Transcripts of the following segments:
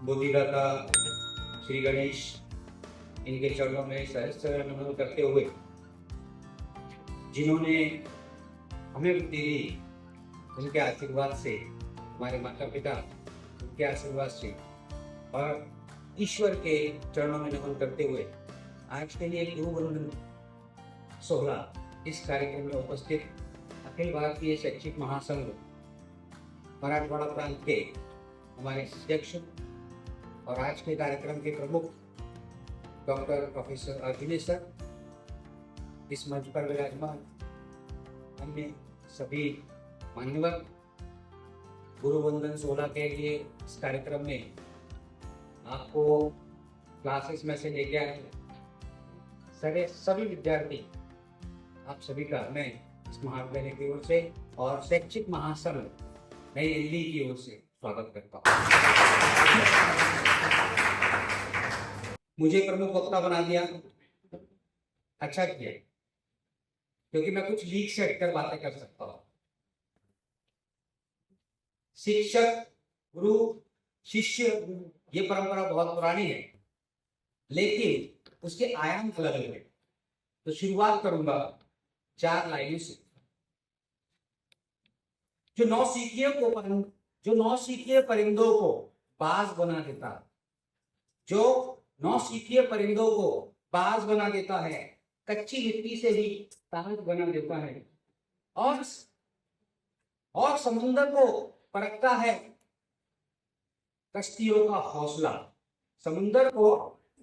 बुद्धिदाता श्री गणेश इनके चरणों में सहस्त्र नमन करते हुए, जिन्होंने हमें बुद्धि दी, उनके आशीर्वाद से, हमारे माता पिता उनके आशीर्वाद से और ईश्वर के चरणों में नमन करते हुए आज के लिए गुरु वंदन 16 इस कार्यक्रम में उपस्थित अखिल भारतीय शैक्षिक महासंघ मराठवाड़ा प्रांत के हमारे अध्यक्ष और आज के कार्यक्रम के प्रमुख डॉक्टर प्रोफेसर अर्जुनेश सर, इस मंच पर विराजमान अन्य सभी मान्यवर, गुरु वंदन 16 के लिए इस कार्यक्रम में आपको क्लासेस में से लेके आए सभी विद्यार्थी, आप सभी का मैं इस महाविद्यालय की ओर से और शैक्षिक महासंघ नई दिल्ली की ओर से स्वागत करता हूँ। मुझे प्रमुख वक्ता बना दिया, अच्छा किया, क्योंकि मैं कुछ लीक से हटकर बातें कर सकता हूँ। शिक्षक, गुरु, शिष्य, ये परंपरा बहुत पुरानी है, लेकिन उसके आयाम अलग अलग है। तो शुरुआत करूंगा 4 लाइनों से। जो नौसिखिए परिंदों को बाज बना देता, जो नौसिखिए परिंदों को बाज बना देता है, कच्ची मिट्टी से ही ताज बना देता है, और समुद्र को परखता है कश्तियों का हौसला। समुद्र को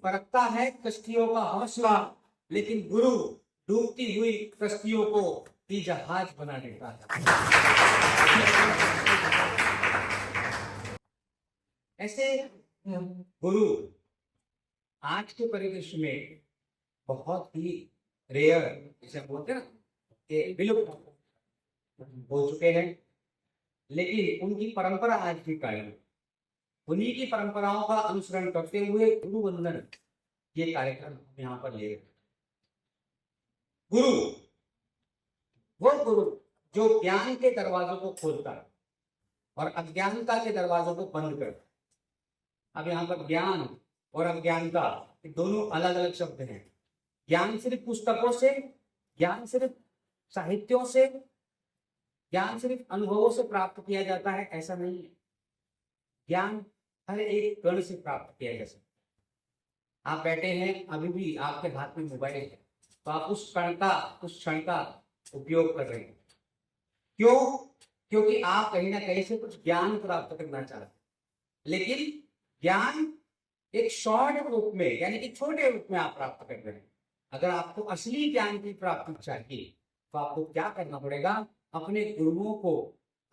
परखता है कश्तियों का हौसला, लेकिन गुरु डूबती हुई कश्तियों को भी जहाज बना देता है। ऐसे गुरु आज के परिदृश्य में बहुत ही रेयर, जैसे बोलते हैं ना, कि विलुप्त हो चुके हैं, लेकिन उनकी परंपरा आज भी कायम है। उन्हीं की परंपराओं का अनुसरण करते हुए गुरु वंदन ये कार्यक्रम यहाँ पर ले रहे। गुरु, वो गुरु जो ज्ञान के दरवाजों को खोलता है और अज्ञानता के दरवाजों को बंद करता है। अब यहाँ पर ज्ञान और अज्ञानता दोनों अलग अलग शब्द हैं। ज्ञान सिर्फ पुस्तकों से, ज्ञान सिर्फ साहित्यों से, ज्ञान सिर्फ अनुभवों से प्राप्त किया जाता है, ऐसा नहीं है। ज्ञान हर एक कण से प्राप्त किया जा सकता। आप बैठे हैं, अभी भी आपके हाथ में मोबाइल है, तो आप उस क्षण का उपयोग कर रहे हैं। क्यों? क्योंकि आप कहीं ना कहीं से कुछ ज्ञान प्राप्त करना चाहते हैं, लेकिन ज्ञान एक शॉर्ट रूप में, यानी कि छोटे रूप में आप प्राप्त कर रहे हैं। अगर आपको असली ज्ञान की प्राप्ति चाहिए तो आपको क्या करना पड़ेगा? अपने गुरुओं को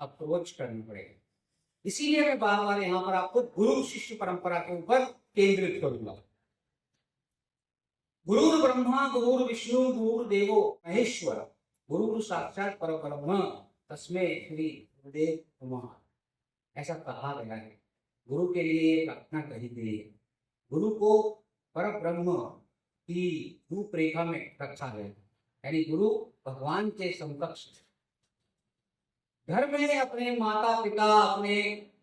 अप्रोच करना पड़ेगा। इसीलिए मैं बार बार यहाँ पर आपको गुरु शिष्य परंपरा के ऊपर केंद्रित करूंगा। गुरु ब्रह्मा गुरु विष्णु गुरु देवो महेश्वर, गुरु साक्षात परब्रह्म तस्मै श्री गुरुदेव नमः, ऐसा कहा गया है। गुरु के लिए प्रार्थना कही गई है। गुरु को परब्रह्म की रूपरेखा में रखा गया है, यानी गुरु भगवान के समकक्ष। घर में अपने माता पिता अपने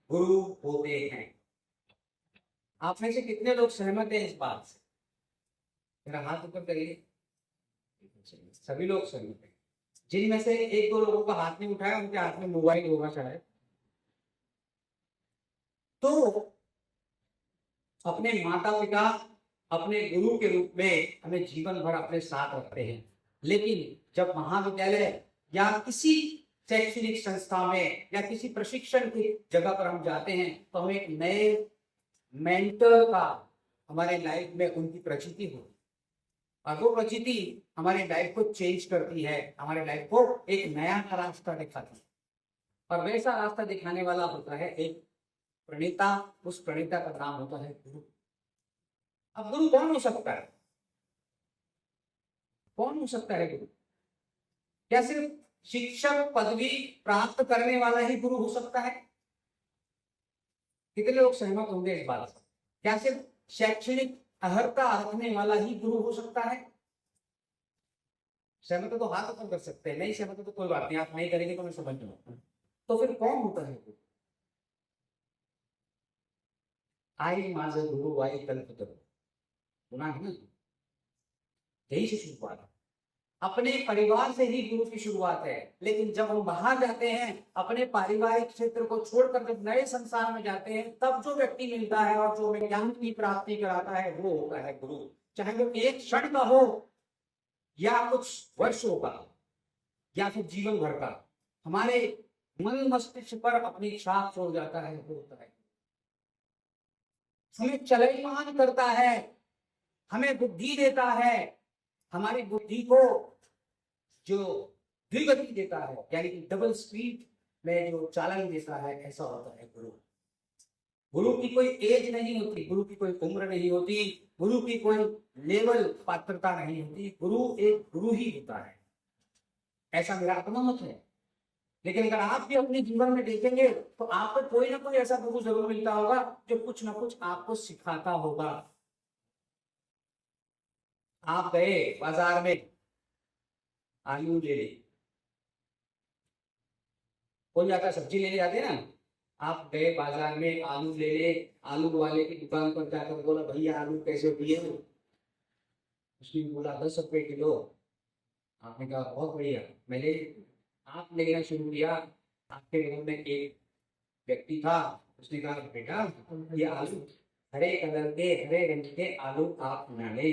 गुरु होते हैं। आप में से कितने लोग सहमत हैं इस बात से? मेरा हाथ ऊपर करिए। सभी लोग सहमत हैं। जिनमें से 1-2 लोगों का हाथ नहीं उठाया, उनके हाथ में मोबाइल होगा शायद। तो अपने माता पिता अपने गुरु के रूप में हमें जीवन भर अपने साथ रखते हैं, लेकिन जब महाविद्यालय या किसी शैक्षणिक संस्था में या किसी प्रशिक्षण की जगह पर हम जाते हैं, तो हमें एक नए मेंटर का हमारे लाइफ में उनकी प्रचिति होती है, और वो प्रचिति हमारे लाइफ को चेंज करती है, हमारे लाइफ को एक नया रास्ता दिखाती है। और वैसा रास्ता दिखाने वाला होता है एक प्रणेता। उस प्रणेता का नाम होता है गुरु। अब गुरु कौन हो सकता है? कौन हो सकता है गुरु? क्या सिर्फ शिक्षक पदवी प्राप्त करने वाला ही गुरु हो सकता है? कितने लोग सहमत होंगे इस बात से? क्या सिर्फ शैक्षणिक अर्हता रखने वाला ही गुरु हो सकता है? सहमत हो तो हाथ ऊपर कर सकते हैं, नहीं सहमत हो तो कोई बात नहीं, आप नहीं करेंगे तो मैं समझ लूंगा। तो फिर कौन होता है गुरु? आई माझं गुरु आई कल्पतरू, सुना है ना? यही से शुरुआत है। अपने परिवार से ही गुरु की शुरुआत है। लेकिन जब हम बाहर जाते हैं, अपने पारिवारिक क्षेत्र को छोड़कर जब नए संसार में जाते हैं, तब जो व्यक्ति मिलता है और जो हमें ज्ञान की प्राप्ति कराता है, वो होता है गुरु। चाहे वो एक क्षण का हो या कुछ वर्षों का या फिर जीवन भर का, हमारे मन मस्तिष्क पर अपनी छाप छोड़ जाता है, वो होता है। हमें चलयमान करता है, हमें बुद्धि देता है, हमारी बुद्धि को जो द्विगति देता है, यानी कि डबल स्पीड में जो चालन देता है, ऐसा होता है गुरु। गुरु की कोई एज नहीं होती, गुरु की कोई उम्र नहीं होती, गुरु की कोई लेवल पात्रता नहीं होती। गुरु एक गुरु ही होता है, ऐसा मेरा अपना मत है। लेकिन अगर आप भी अपने जीवन में देखेंगे तो आपको कोई ना कोई ऐसा गुरु जरूर मिलता होगा जो कुछ ना कुछ आपको सिखाता होगा। आप गए बाजार में, आलू ले ले, कोई जाकर सब्जी लेने जाते हैं ना, आप गए बाजार में, आलू ले ले, आलू वाले की दुकान पर जाकर बोला, भैया आलू कैसे दिए हो? उसने बोला 10 रुपए किलो। आपने कहा बहुत बढ़िया, मैंने आप लेना शुरू किया। आपके घर में एक व्यक्ति था, उसने कहा बेटा ये आलू हरे कलर के, हरे रंग के आलू आप ना ले।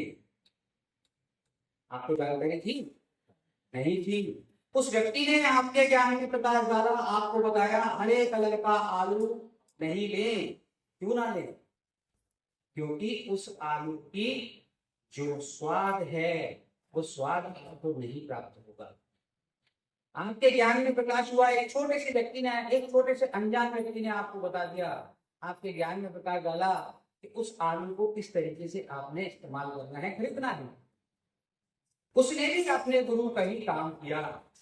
आपको जानकारी थी? नहीं थी। उस व्यक्ति ने आपके ज्ञान के प्रकाश डाला, आपको बताया हरे कलर का आलू नहीं ले। क्यों ना ले? क्योंकि उस आलू की जो स्वाद है, वो स्वाद आपको नहीं प्राप्त होगा। आपके ज्ञान में प्रकाश हुआ, एक छोटे से व्यक्ति ने, एक छोटे से अनजान व्यक्ति ने आपको बता दिया, आपके ज्ञान में प्रकाश डाला कि उस आलू को किस तरीके से आपने इस्तेमाल करना है, खरीदना है। उसने भी अपने गुरु का ही काम किया,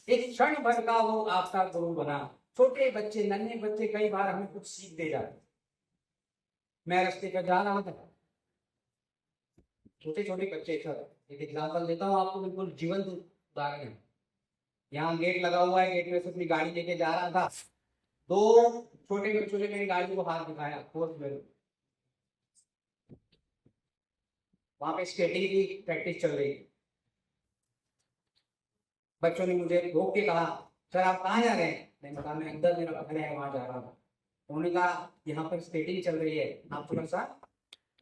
एक क्षण भर का वो आपका गुरु बना। छोटे बच्चे, नन्हे बच्चे कई बार हमें कुछ सीख दे जाते। मैं रास्ते पर जा रहा था, छोटे छोटे बच्चे थे, एक एग्जाम्पल देता हूँ आपको, बिल्कुल जीवंत उदाहरण है। यहाँ गेट लगा हुआ है, गेट में से अपनी गाड़ी लेके जा रहा था, दो छोटे बच्चों ने मेरी गाड़ी को हाथ दिखाया, फोर्स में। वहां पे स्केटिंग की प्रैक्टिस चल रही थी। बच्चों ने मुझे रोक के कहा, सर आप कहाँ जा रहे हैं? मैंने कहा मैं अंदर मेरा घर है, वहां जा रहा हूँ। उन्होंने कहा यहाँ पर स्केटिंग चल रही है, आप थोड़ा सा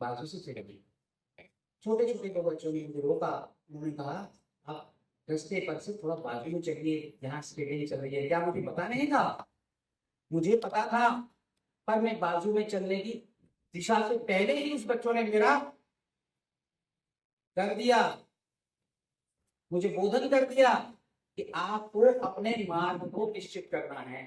बाजू से चलिए। छोटे छोटे दो बच्चों ने मुझे रोका, उन्होंने कहा आप रास्ते पर से थोड़ा बाजू में चलिए, यहाँ स्केटिंग चल रही है। क्या मुझे पता नहीं था? मुझे पता था, पर मैं बाजू में चलने की दिशा से पहले ही उस बच्चों ने मेरा कर दिया, मुझे बोधन कर दिया कि आपको अपने मार्ग को निश्चित करना है।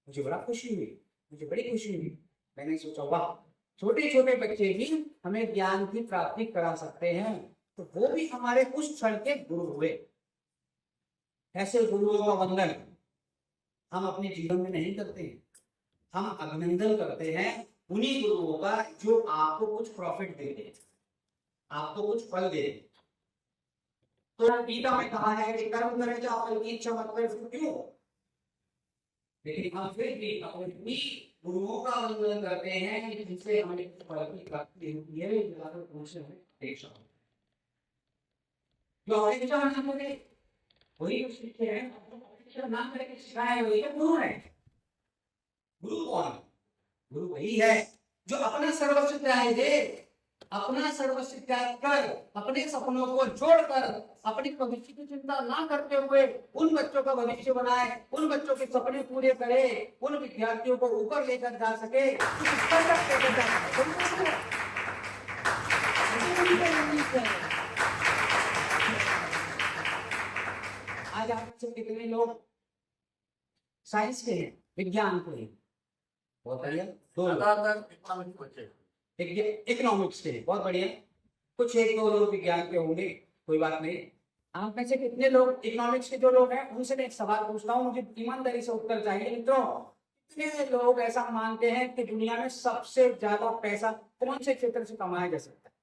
मुझे बड़ा खुशी हुई, मुझे बड़ी खुशी हुई। मैंने सोचा वाह, छोटे छोटे बच्चे भी हमें ज्ञान की प्राप्ति करा सकते हैं, तो वो भी हमारे उस क्षण के गुरु हुए। ऐसे गुरुओं का वंदन हम अपने जीवन में नहीं करते, हम अभिनंदन करते हैं उन्हीं गुरुओं का जो आपको कुछ प्रॉफिट दे दे, आपको कुछ फल दे। तो गीता में कहा है कि कर्म करे जो फल की इच्छा मत करे, क्यों? लेकिन हम फिर भी अपने गुरुओं का वंदन करते हैं जिनसे हमें फल की प्राप्ति होती है। पूछने में अपेक्षा जो अपेक्षा ना करे वही तो सीखे हैं, अपेक्षा ना करके सिखाए वही तो गुरु है। गुरु कौन? गुरु वही है जो अपना सर्वस्व त्याग दे, अपना सर्वस्व त्याग कर, अपने सपनों को जोड़कर, अपने भविष्य की चिंता ना करते हुए उन बच्चों का भविष्य बनाए, उन बच्चों के सपने पूरे करे, उन विद्यार्थियों को ऊपर लेकर जा सके, उस स्तर तक लेकर जा सके। आज आपसे कितने लोग साइंस के हैं, विज्ञान के हैं? बहुत बढ़िया। इकोनॉमिक्स के, बहुत बढ़िया। कुछ एक दो लोग विज्ञान के होंगे, कोई बात नहीं। आप में से कितने लोग इकोनॉमिक्स के जो लोग हैं उनसे मैं एक सवाल पूछता हूँ, मुझे ईमानदारी से उत्तर चाहिए मित्रों। कितने लोग ऐसा मानते हैं कि दुनिया में सबसे ज्यादा पैसा कौन से क्षेत्र से कमाया जा सकता है?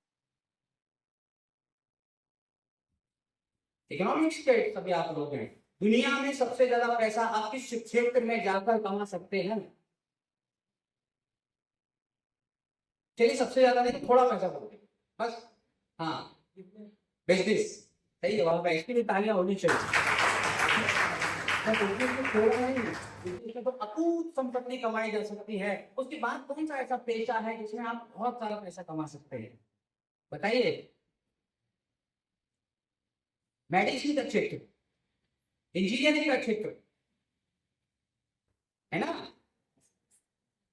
इकोनॉमिक्स के सभी आप लोग हैं। दुनिया में सबसे ज्यादा पैसा आप किस क्षेत्र में जाकर कमा सकते हैं? चलिए सबसे ज्यादा नहीं, थोड़ा पैसा बोलते बस। हाँ, बिजनेस। सही जवाब है, इसके लिए तालियां होनी चाहिए। बिजनेस में थोड़ा नहीं, बिजनेस में तो अटूट संपत्ति कमाई जा सकती है। उसके बाद कौन सा ऐसा पेशा है जिसमें आप बहुत सारा पैसा कमा सकते हैं, बताइए। मेडिसिन का क्षेत्र, इंजीनियरिंग का क्षेत्र, है ना।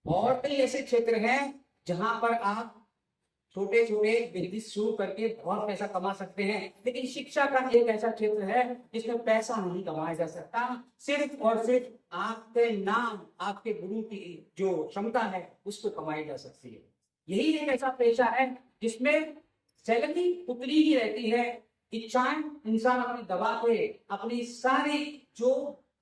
और कई ऐसे क्षेत्र हैं जहां पर आप छोटे छोटे बिजनेस शुरू करके बहुत पैसा कमा सकते हैं। लेकिन शिक्षा का एक ऐसा क्षेत्र है जिसमें पैसा नहीं कमाया जा सकता, सिर्फ और सिर्फ आपके नाम, आपके गुरु की जो क्षमता है उसको कमाई जा सकती है। यही एक ऐसा पेशा है जिसमें सैलरी उतनी ही रहती है, इच्छाएं इंसान अपनी दबा के अपनी सारी जो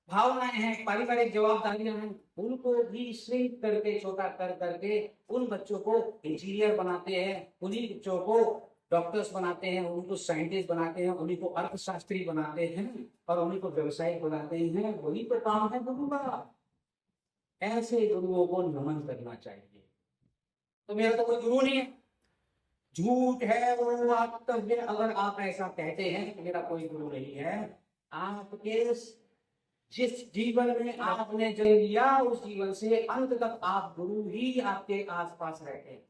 भावनाएं हैं, पारिवारिक जवाबदारियां हैं, उनको भी श्रिंक करके, छोटा कर करके उन बच्चों को इंजीनियर बनाते हैं, उन्हीं बच्चों को डॉक्टर्स बनाते हैं, उनको साइंटिस्ट बनाते हैं, उन्हीं को अर्थशास्त्री बनाते हैं और उन्हीं को व्यवसायिक बनाते हैं। वही तो काम है गुरु का। ऐसे गुरुओं को नमन करना चाहिए। तो मेरा तो कोई गुरु नहीं है, झूठ है वो वक्तव्य अगर आप ऐसा कहते हैं कि मेरा कोई गुरु नहीं है। आपके जिस जीवन में आपने जन्म लिया उस जीवन से अंत तक आप गुरु ही आपके आसपास रहते हैं।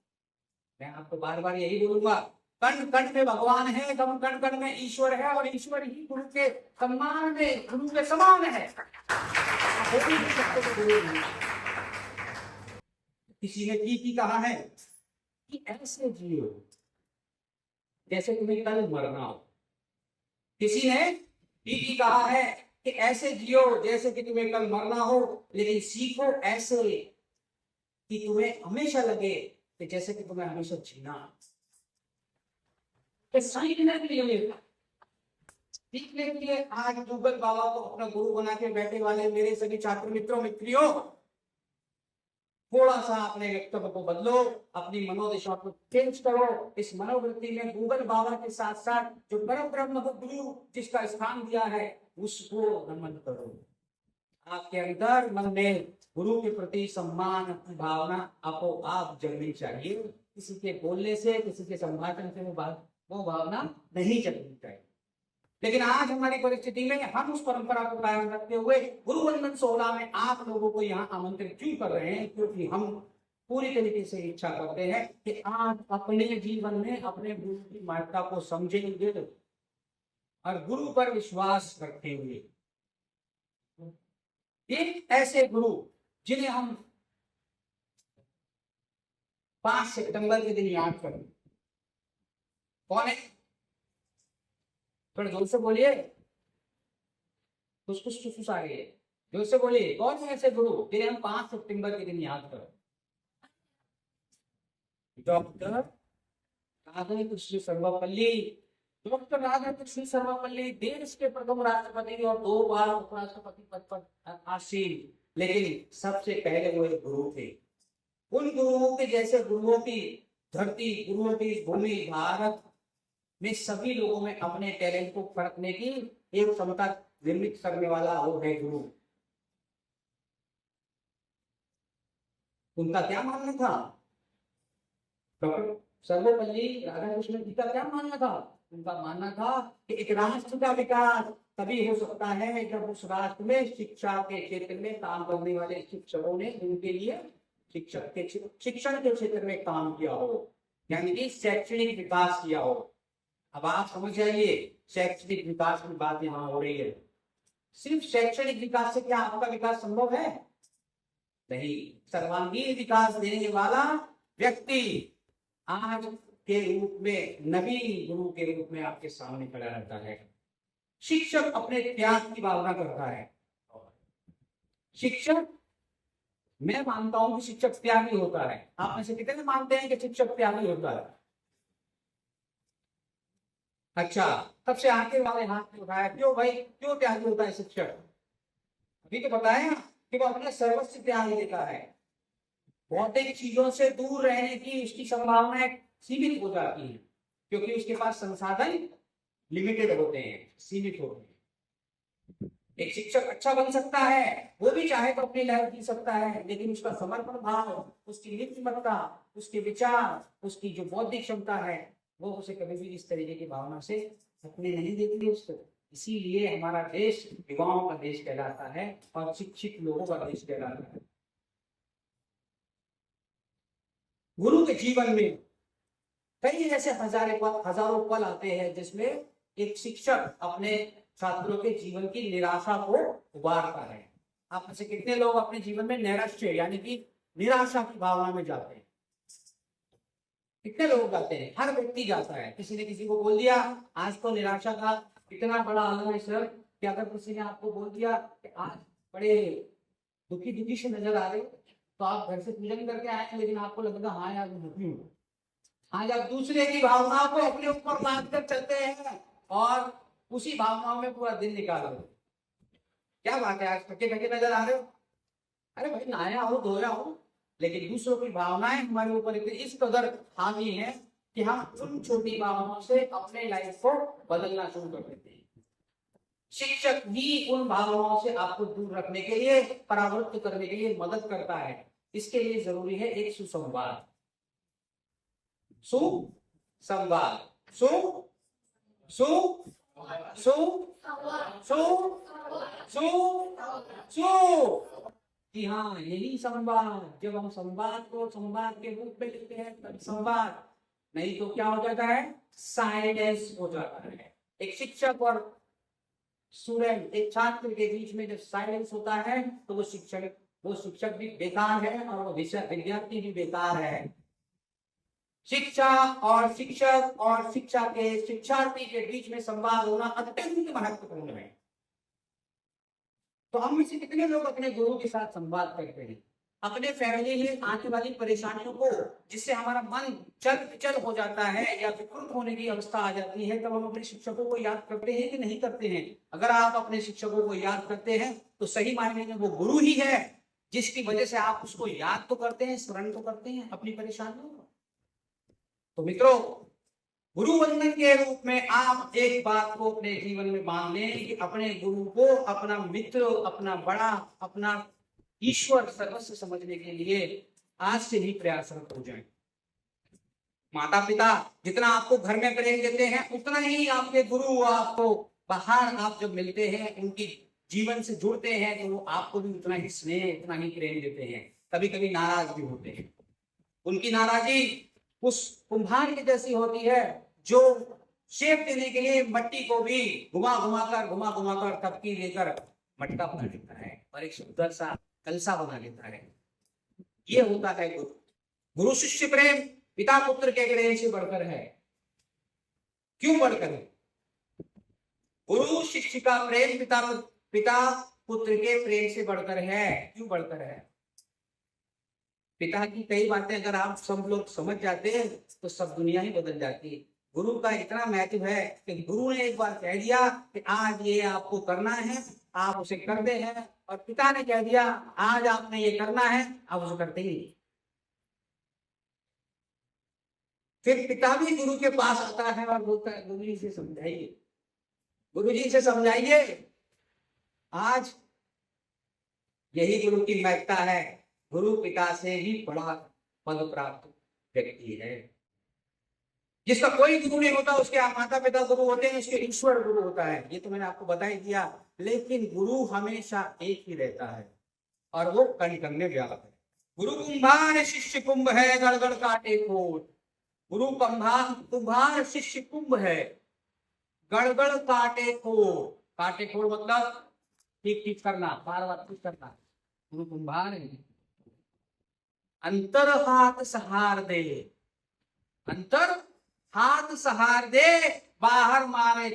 मैं आपको बार बार यही बोलूंगा, कण कण में भगवान है, कण कण में ईश्वर है और ईश्वर ही गुरु के सम्मान में, गुरु के समान है। किसी ने ठीक कहा है कि ऐसे जियो जैसे तुम्हें कल मरना हो। किसी ने ठीक कहा है कि ऐसे जियो जैसे कि तुम्हें कल मरना हो, लेकिन सीखो ऐसे कि तुम्हें हमेशा लगे कि जैसे कि तुम्हें हमेशा जीना। सीखने के लिए आज गूगल बाबा को अपना गुरु बना के बैठे वाले मेरे सभी छात्र मित्रों मित्रियों, थोड़ा सा अपने व्यक्तित्व को बदलो, अपनी मनोदशा को चेंज करो। इस मनोवृत्ति में गूगल बाबा के साथ साथ जो परम ब्रह्म गुरु जिसका स्थान दिया है उसको नमन करो। आपके अंदर मन में गुरु के प्रति सम्मान की भावना आपको आप जगनी चाहिए। किसी के बोलने से, किसी के संभाषण से वो भावना नहीं जगनी चाहिए। लेकिन आज हमारी परिस्थिति में हम उस परंपरा को कायम रखते हुए गुरु वंदन 16 में आप लोगों को यहाँ आमंत्रित क्यों कर रहे हैं? क्योंकि हम पूरी तरीके से इच्छा करते हैं कि आप अपने जीवन में अपने गुरु की महत्ता को समझेंगे और गुरु पर विश्वास रखते हुए एक ऐसे गुरु जिन्हें हम 5 सितंबर के दिन याद करें। कौन है? थोड़ा जोर से बोलिए, कुछ कुछ कुछ आ रही है, जोर से बोलिए। कौन है ऐसे गुरु जिन्हें हम 5 सितंबर के दिन याद करें? डॉक्टर राधाकृष्ण सर्वपल्ली। डॉक्टर राधाकृष्ण सर्वपल्ली देश के प्रथम राष्ट्रपति और 2 बार उपराष्ट्रपति पद पर आसीन, लेकिन सबसे पहले वो एक गुरु थे। उन गुरुओं के जैसे गुरुओं की धरती, गुरुओं की भूमि भारत में सभी लोगों में अपने टैलेंट को परखने की एक क्षमता निर्मित करने वाला वो है गुरु। उनका क्या मानना था? डॉक्टर सर्वपल्ली राधाकृष्णन जी का क्या मानना था? उनका मानना था कि एक राष्ट्र का विकास तभी हो सकता है जब उस राष्ट्र में शिक्षा के क्षेत्र में काम करने वाले शिक्षकों ने उनके लिए शिक्षण के क्षेत्र में काम किया हो, यानी कि शैक्षणिक विकास किया हो। अब आप समझ जाइए, शैक्षणिक विकास की बात यहाँ हो रही है। सिर्फ शैक्षणिक विकास से क्या आपका विकास संभव है? नहीं। सर्वांगीण विकास देने वाला व्यक्ति आज के रूप में, नवीन गुरु के रूप में आपके सामने खड़ा रहता है। शिक्षक अपने त्याग की भावना करता है। शिक्षक, मैं मानता हूं कि शिक्षक त्यागी होता है। आप में से कितने मानते हैं कि शिक्षक त्यागी होता है? अच्छा, सबसे आगे वाले हाथ में उठाया। क्यों भाई, क्यों त्यागी होता है शिक्षक? अभी तो बताया कि वो अपने सर्वस्व त्याग देता है। भौतिक चीजों से दूर रहने की उसकी संभावनाएं सीमित हो जाती हैं, क्योंकि उसके पास संसाधन लिमिटेड होते हैं, सीमित होते हैं। एक शिक्षक अच्छा बन सकता है, वो भी चाहे तो अपनी लाइफ जी सकता है, लेकिन उसका समर्पण भाव, उसकी नीतिमत्ता, उसके विचार, उसकी जो बौद्धिक क्षमता है, वो उसे कभी भी इस तरीके की भावना से हटने नहीं देती है उसको। इसीलिए हमारा देश युवाओं का देश कहलाता है और शिक्षित लोगों का देश कहलाता है। गुरु के जीवन में कई ऐसे हजारों पल आते हैं जिसमें एक शिक्षक अपने छात्रों के जीवन की निराशा को उबारता है। आप में से कितने लोग अपने जीवन में नैराश्य यानी कि निराशा की भावना में जाते हैं? कितने लोग जाते हैं? हर व्यक्ति जाता है। किसी ने किसी को बोल दिया आज तो निराशा का इतना बड़ा आलम है सर, कि अगर किसी ने आपको बोल दिया कि आज बड़े दुखी दुखी से नजर आ रहे हो, तो आप घर से पूजन करके आए, लेकिन आपको लगेगा हाँ यार मैं दुखी हूँ। आज आप दूसरे की भावनाओं को अपने ऊपर लाद कर चलते हैं और उसी भावनाओं में पूरा दिन निकाल रहे हो। क्या बात है, आज थके थके नजर आ रहे हो? अरे भाई नहाया हो धोया हो, लेकिन दूसरों की भावनाएं हमारे ऊपर इस कदर हावी है कि हम उन छोटी भावनाओं से अपने लाइफ को बदलना शुरू कर देते हैं। शिक्षक भी उन भावनाओं से आपको दूर रखने के लिए, परावृत्त करने के लिए मदद करता है। इसके लिए जरूरी है एक सुसंवाद। सुसंवाद, सु सु सु सु सु सु कि हाँ यही संवाद। जब हम संवाद को संवाद के रूप में लेते हैं तब संवाद, नहीं तो क्या हो जाता है? साइलेंस हो जाता है। एक शिक्षक और स्टूडेंट, एक छात्र के बीच में जब साइलेंस होता है तो वो शिक्षक भी बेकार है और वो विद्यार्थी भी बेकार है। शिक्षा और शिक्षक और शिक्षा के शिक्षार्थी के बीच में संवाद होना अत्यंत महत्वपूर्ण है। तो हम में से कितने लोग अपने गुरु के साथ संवाद करते हैं? अपने फैमिली में आने वाली परेशानियों को, जिससे हमारा मन चल विचल हो जाता है या विकृत होने की अवस्था आ जाती है, तब हम अपने शिक्षकों को याद करते हैं कि नहीं करते हैं? अगर आप अपने शिक्षकों को याद करते हैं तो सही मायने में वो गुरु ही है, जिसकी वजह से आप उसको याद तो करते हैं, स्मरण तो करते हैं अपनी परेशानियों को। तो मित्रों, गुरु वंदन के रूप में आप एक बात को अपने जीवन में मान लें कि अपने गुरु को अपना मित्र, अपना बड़ा, अपना ईश्वर, सर्वस्व समझने के लिए आज से ही प्रयासरत हो जाएं। माता पिता जितना आपको घर में प्रेम देते हैं, उतना ही आपके गुरु आपको बाहर आप जब मिलते हैं, उनकी जीवन से जुड़ते हैं, तो वो आपको भी उतना ही स्नेह, उतना ही प्रेम देते हैं। कभी कभी नाराज भी होते हैं। उनकी नाराजगी उस कुम्हार की जैसी होती है जो शेप देने के लिए मट्टी को भी घुमा घुमा कर तबकी लेकर मटका बना लेता है और एक सुंदर सा कलसा बना लेता है। ये होता है गुरु। गुरु शिष्य प्रेम पिता पुत्र के प्रेम से बढ़कर है। क्यों बढ़कर है? गुरु शिष्य का प्रेम पिता पुत्र के प्रेम से बढ़कर है। क्यों बढ़कर है? पिता की कई बातें अगर आप सब लोग समझ जाते हैं तो सब दुनिया ही बदल जाती है। गुरु का इतना महत्व है कि गुरु ने एक बार कह दिया कि आज ये आपको करना है, आप उसे करते हैं, और पिता ने कह दिया आज आपने ये करना है, आप उसे करते ही नहीं। फिर पिता भी गुरु के पास आता है और बोलता है गुरु जी से समझाइए, गुरु जी से समझाइए। आज यही गुरु की महत्ता है। गुरु पिता से ही बड़ा पद प्राप्त व्यक्ति है। जिसका कोई गुरु नहीं होता, उसके माता पिता गुरु होते हैं, उसके ईश्वर गुरु होता है। ये तो मैंने आपको बता ही दिया। लेकिन गुरु हमेशा एक ही रहता है और वो कण कण में व्यापक है। गुरु कुंभार शिष्य कुंभ है, गड़गड़ काटे खोल। गुरु कुंभार शिष्य कुंभ है, गड़गड़ काटे खोल। काटे खोल मतलब ठीक ठीक करना, बार बार ठीक करना। गुरु कुंभार है। अंतर हाथ सहार दे, अंतर हाथ सहार दे, बाहर मारे।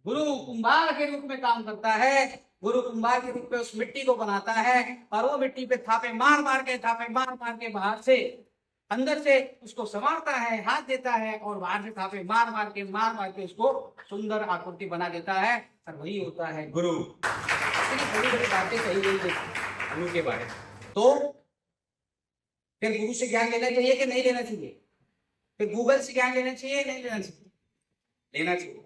गुरु कुंभार के रूप में काम करता है। गुरु कुंभार के रूप में उस मिट्टी को बनाता है और वो मिट्टी पे थापे मार मार के बाहर से अंदर से उसको संवारता है, हाथ देता है, और बाहर से थापे मार के उसको सुंदर आकृति बना देता है। और वही होता है गुरु। बड़ी बड़ी बातें कही गई है गुरु के बारे में। तो फिर गुरु से ज्ञान लेना चाहिए कि नहीं लेना चाहिए? फिर गूगल से ज्ञान लेना चाहिए नहीं लेना चाहिए? लेना चाहिए।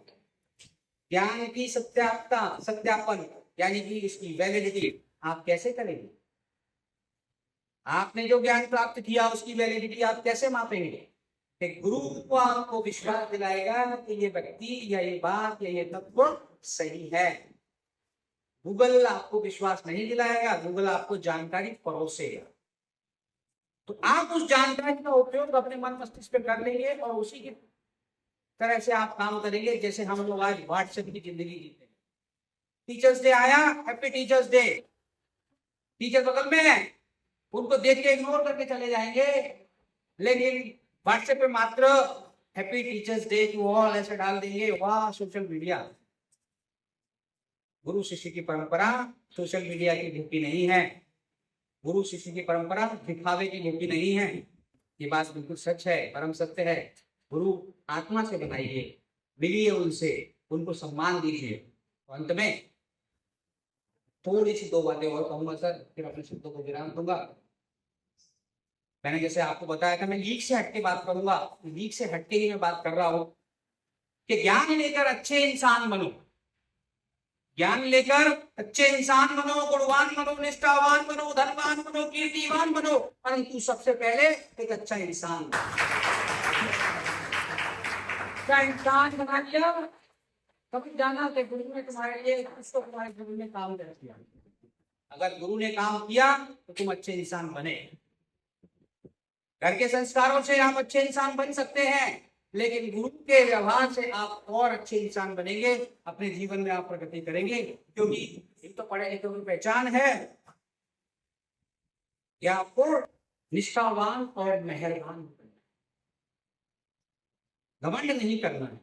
ज्ञान की सत्यापन यानी कि इसकी वैलिडिटी आप कैसे करेंगे? आपने जो ज्ञान प्राप्त किया उसकी वैलिडिटी आप कैसे मापेंगे? कि गुरु को आपको विश्वास दिलाएगा कि ये व्यक्ति या ये बात या ये तत्व सही है। गूगल आपको विश्वास नहीं दिलाएगा, गूगल आपको जानकारी परोसेगा। तो आप उस जानकारी का उपयोग अपने मन मस्तिष्क पे कर लेंगे और उसी की तरह से आप काम करेंगे जैसे हम लोग आज व्हाट्सएप की जिंदगी जीते हैं। टीचर्स डे आया, हैप्पी टीचर्स डे। टीचर बगल में है, उनको देख के इग्नोर करके चले जाएंगे, लेकिन व्हाट्सएप पे मात्र happy teachers day to all ऐसे डाल देंगे। वाह, सोशल मीडिया। गुरु शिष्य की परंपरा सोशल मीडिया की ढूंढी नहीं है। गुरु शिष्य की परंपरा दिखावे की ढूंढी नहीं है। ये बात बिल्कुल सच है, परम सत्य है। गुरु आत्मा से बनाइए, मिलिए उनसे, उनको सम्मान दीजिए। तो अंत में थोड़ी सी दो बातें और कहूंगा सर, फिर अपने शब्दों को विराम दूंगा। मैंने जैसे आपको बताया था, मैं लीक से हटके बात करूंगा। लीक से हटके ही मैं बात कर रहा हूं कि ज्ञान लेकर अच्छे इंसान बनो, ज्ञान लेकर अच्छे इंसान बनो, गुणवान बनो, निष्ठावान बनो, धनवान बनो, कीर्तिवान बनो, परंतु सबसे पहले एक अच्छा इंसान क्या इंसान बना लिया। कभी जाना कि गुरु ने तुम्हारे लिए कुछ तो तुम्हारे गुरु ने काम कर दिया। अगर गुरु ने काम किया तो तुम अच्छे इंसान बने। घर के संस्कारों से आप अच्छे इंसान बन सकते हैं, लेकिन गुरु के व्यवहार से आप और अच्छे इंसान बनेंगे, अपने जीवन में आप प्रगति करेंगे। क्योंकि एक तो पढ़े लिखे की पहचान है कि आपको निष्ठावान और मेहरबान, घमंड नहीं करना है।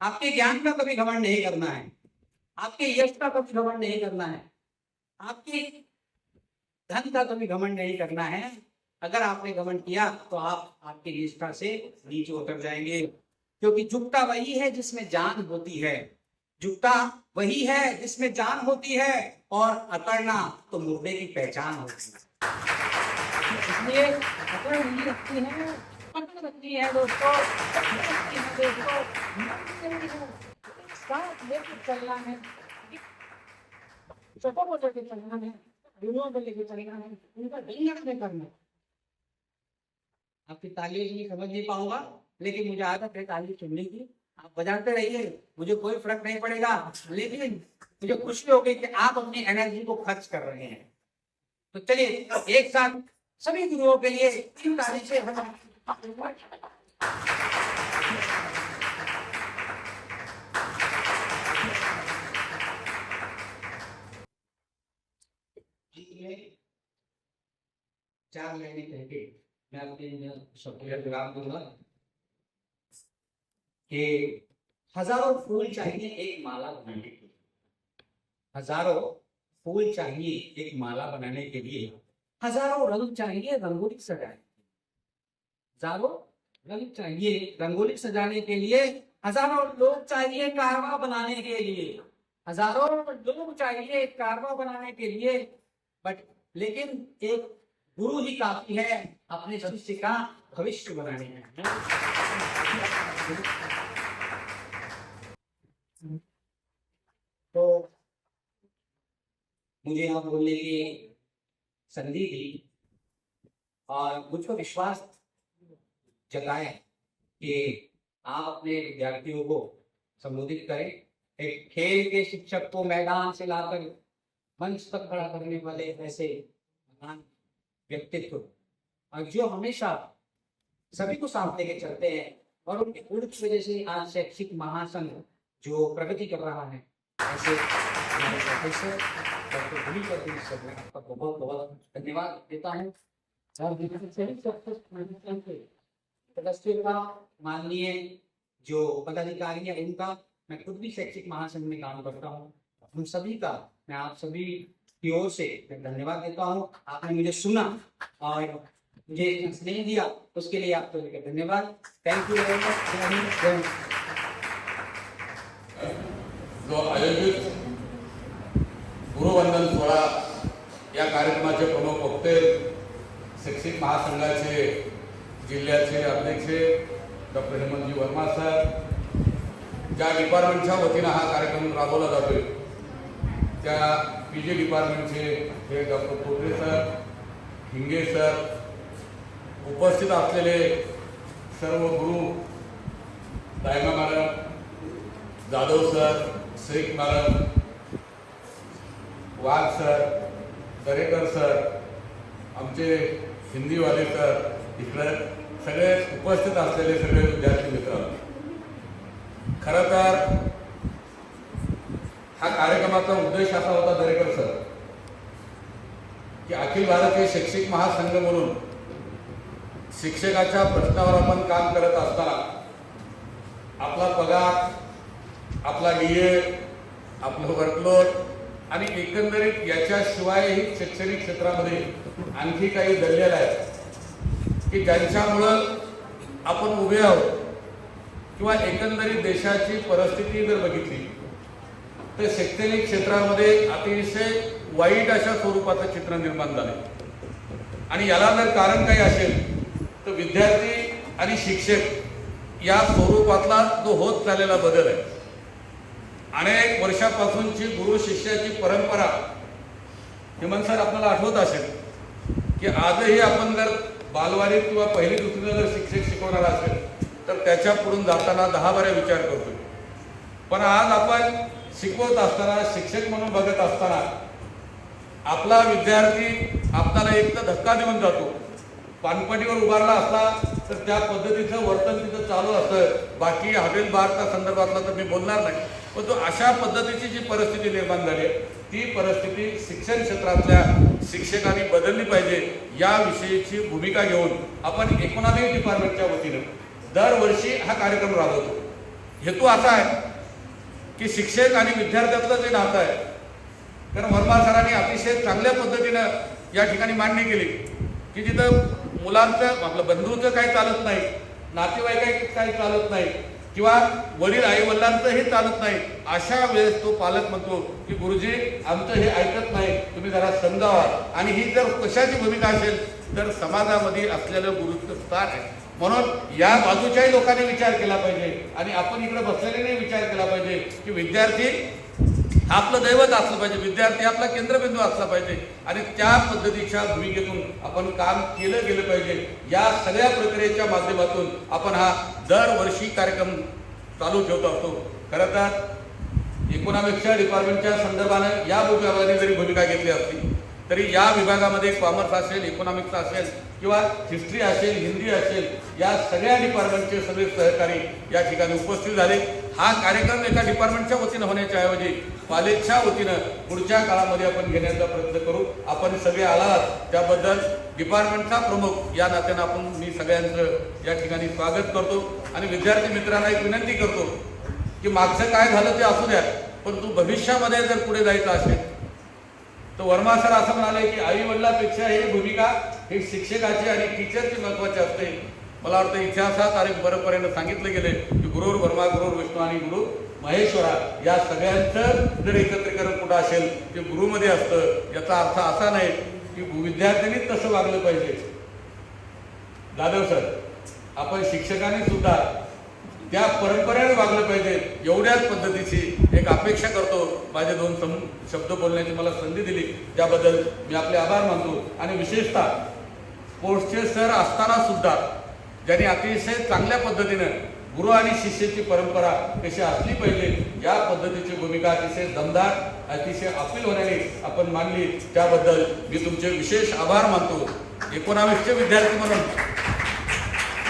आपके ज्ञान का कभी घमंड नहीं करना है, आपके यश का कभी घमंड नहीं करना है, आपके धन का कभी घमंड नहीं करना है। अगर आपने घमंड किया तो आप आपकी निष्ठा से नीचे उतर जाएंगे। क्योंकि झुकता वही है जिसमें जान होती है, झुकता वही है जिसमें जान होती है, और अकड़ना तो मुर्दे की पहचान होती है। इसलिए अकड़ नहीं रखती है, पकड़ रखती है दोस्तों, साथ लेकर चलना है, चौकों को लेकर चलना है, दुनिया को लेकर चलना है, उनका नहीं करना है। आपकी तालियों से समझ नहीं पाऊंगा, लेकिन मुझे आदत है ताली सुनने की। आप बजाते रहिए, मुझे कोई फर्क नहीं पड़ेगा, लेकिन मुझे खुशी हो गई कि आप अपनी एनर्जी को खर्च कर रहे हैं। तो चलिए एक साथ सभी गुरुओं के लिए 3 ताली से चार महीने कहके मैं अपने शब्दों का जवाब दूंगा कि हजारों फूल चाहिए एक माला बनाने के लिए। हजारों फूल चाहिए एक माला बनाने के लिए, हजारों रंग चाहिए रंगोली सजाने, हजारों रंग चाहिए रंगोली सजाने के लिए, हजारों लोग चाहिए कारवा बनाने के लिए, हजारों लोग चाहिए कारवा बनाने के लिए। बट लेकिन एक गुरु ही काफी है अपने शिष्य का भविष्य बनाने में। तो मुझे यहाँ बोलने की संधि दी और मुझको विश्वास जताया कि आप अपने विद्यार्थियों को संबोधित करें। एक खेल के शिक्षक को मैदान से लाकर मंच तक खड़ा करने वाले ऐसे महान व्यक्तित्व, और जो हमेशा सभी को साथ लेके चलते हैं, और उनके गुण की वजह से आज शैक्षिक महासंघ जो प्रगति कर रहा है, ऐसे हमारे प्रोफेसर डॉक्टर गुली का मैं आपका बहुत बहुत धन्यवाद देता हूँ। माननीय जो पदाधिकारी है उनका, मैं खुद भी शैक्षिक महासंघ में काम करता हूँ, उन सभी का मैं आप सभी की ओर से धन्यवाद देता हूँ। आपने मुझे सुना और मुझे स्नेह दिया, उसके लिए आपको धन्यवाद। Thank you very much. जो आयोजित गुरुवंदन सोहळा या कार्यक्रमाचे प्रमुख वक्ते शैक्षिक महासंघाचे जिल्ह्याचे अध्यक्ष डॉक्टर हेमंतजी वर्मा सर, ज्या डिपार्टमेंटच्या वतीनं हा कार्यक्रम राबवला जातोय त्या PG डिपार्टमेंटचे हे doctor Potre sir, Hinge sir, उपस्थित असलेले सर्व गुरु, Dayma madam, Jadhav sir, Shaikh madam, Wagh sir, Darekar sir, आमचे हिंदीवाले सर, इकडे सगळे उपस्थित असलेले सगळे विद्यार्थी मित्र, खरं तर हा कार्यक्रमाचा उद्देश असा होता दरेकर सर की अखिल भारतीय शैक्षिक महासंघ म्हणून शिक्षकाच्या प्रश्नावर आपण काम करत असताना आपला पगार, आपला DA, आपलं वर्कलोड आणि एकंदरीत याच्याशिवायही शैक्षणिक क्षेत्रामध्ये आणखी काही दलिल आहेत की ज्यांच्यामुळं आपण उभे आहोत किंवा एकंदरीत देशाची परिस्थिती जर बघितली तर शैक्षणिक क्षेत्रामध्ये अतिशय वाईट अशा स्वरूपाचं चित्र निर्माण झाले आणि याला जर कारण काही असेल तर विद्यार्थी आणि शिक्षक या स्वरूपातला जो होत चाललेला बदल आहे. अनेक वर्षापासूनची गुरु शिष्याची परंपरा, हेमंत सर आपल्याला आठवत असेल की आजही आपण जर बालवाडीत किंवा पहिली दुसरीला जर शिक्षक शिकवणार असेल तर त्याच्या पुढून जाताना 10 बाऱ्या विचार करतोय. पण आज आपण शिकवत असताना, शिक्षक म्हणून बघत असताना आपला विद्यार्थी आपल्याला एक तर धक्का देऊन जातो. पानपटीवर उभारला असला तर त्या पद्धतीचं वर्तन तिथं चालू असतं. बाकी हॉटेल बारच्या संदर्भातला तर मी बोलणार नाही, पण तो अशा पद्धतीची जी परिस्थिती निर्माण झाली आहे ती परिस्थिती शिक्षण क्षेत्रातल्या शिक्षकांनी बदलली पाहिजे याविषयीची भूमिका घेऊन आपण इकॉनॉमिक डिपार्टमेंटच्या वतीनं दरवर्षी हा कार्यक्रम राबवतो. हेतू असा आहे की शिक्षक आणि विद्यार्थ्यातलं जे नातं आहे, कारण वर्मा सरांनी अतिशय चांगल्या पद्धतीनं या ठिकाणी मांडणी केली की जिथं मुलांचं आपलं बंधूचं काही चालत नाही, नातेवाईक काही चालत नाही किंवा वडील आई वडिलांचंही चालत नाही, अशा वेळेस तो पालक म्हणतो की गुरुजी आमचं हे ऐकत नाही, तुम्ही जरा समजावा. आणि ही जर कशाची भूमिका असेल तर समाजामध्ये असलेलं गुरुत्व स्थान आहे. म्हणून या बाजूच्याही लोकांनी विचार केला पाहिजे आणि आपण इकडे बसलेल्याने विचार केला पाहिजे की विद्यार्थी आपलं दैवत असलं पाहिजे, विद्यार्थी आपला केंद्रबिंदू असला पाहिजे आणि त्या पद्धतीच्या भूमिकेतून आपण काम केलं गेलं पाहिजे. या सगळ्या प्रक्रियेच्या माध्यमातून आपण हा दरवर्षी कार्यक्रम चालू ठेवत असतो. खरं तर इकॉनॉमिक्सच्या डिपार्टमेंटच्या संदर्भाने या विभागाने जरी भूमिका घेतली असती तरी या विभागामध्ये कॉमर्स असेल, इकॉनॉमिक्स असेल किंवा हिस्ट्री असेल, हिंदी असेल, या सगळ्या डिपार्टमेंटचे सगळे सहकारी या ठिकाणी उपस्थित झाले. हा कार्यक्रम एका डिपार्टमेंटच्या वतीनं होण्याच्या ऐवजी कॉलेजच्या वतीनं पुढच्या काळामध्ये आपण घेण्याचा प्रयत्न करू. आपण सगळे आलात त्याबद्दल डिपार्टमेंटचा प्रमुख या नात्यानं आपण मी सगळ्यांचं या ठिकाणी स्वागत करतो आणि विद्यार्थी मित्रांना एक विनंती करतो की मागचं काय झालं ते असू द्या, पण तू भविष्यामध्ये जर पुढे जायचं असेल तर वर्मा सर असं म्हणाले की आई वडिलांपेक्षा ही भूमिका ही शिक्षकाची आणि टीचरची महत्वाची असते. मला वाटतं इतिहासात आणि परंपरेनं सांगितलं गेले की गुरुर वर्मा, गुरुर विष्णू आणि गुरु महेश्वरा या सगळ्यांचं जर एकत्रीकरण कुठं असेल ते गुरुमध्ये असतं. याचा अर्थ असा नाही की विद्यार्थ्यांनीच तसं वागलं पाहिजे. जाधव सर, आपण शिक्षकांनी सुद्धा त्या परंपरेने वागलं पाहिजे एवढ्याच पद्धतीची एक अपेक्षा करतो. माझे 2 शब्द बोलण्याची मला संधी दिली त्याबद्दल मी आपले आभार मानतो. आणि विशेषतः स्पोर्ट्सचे सर असताना सुद्धा ज्यांनी अतिशय चांगल्या पद्धतीनं गुरु आणि शिष्याची परंपरा कशी असली पाहिजे या पद्धतीची भूमिका अतिशय दमदार, अतिशय अपील होण्याने आपण मानली, त्याबद्दल मी तुमचे विशेष आभार मानतो. इकॉनॉमिक्सचे विद्यार्थी म्हणून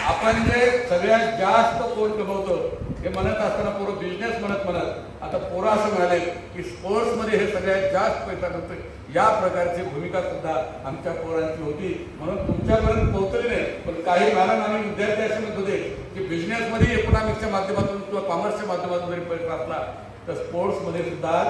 आपण जे सगळ्यात जास्त कोण कमवतो हे म्हणत असताना पोरं बिझनेस म्हणत आता पोरं असं म्हणाले की स्पोर्ट्समध्ये हे सगळ्यात जास्त पैसा करतोय. या प्रकारची भूमिका सुद्धा आमच्या पोरांची होती, म्हणून तुमच्यापर्यंत पोहोचली नाही. पण काही मॅडम आणि विद्यार्थी असे म्हणत होते की बिझनेसमध्ये इकॉनॉमिक्सच्या माध्यमातून किंवा कॉमर्सच्या माध्यमातून जरी पैसा असला तर स्पोर्ट्समध्ये सुद्धा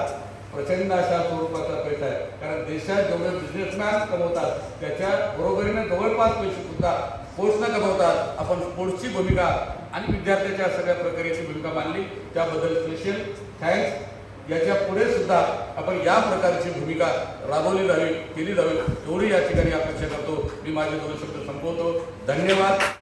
प्रचंड अशा स्वरूपाचा पैसा आहे. कारण देशात जेवढे बिझनेसमॅन कमवतात त्याच्या बरोबरीने जवळपास पैसे सुद्धा स्पोर्ट्सनं कमवतात. आपण स्पोर्ट्सची भूमिका आणि विद्यार्थ्याच्या सगळ्या प्रकाराची भूमिका मानली, त्याबद्दल स्पेशल थँक्स. याच्या पुढे सुद्धा आपण या प्रकारची भूमिका राबवली जावी, केली जावी एवढी या ठिकाणी अपेक्षा करतो. मी माझे 2 शब्द संपवतो. धन्यवाद.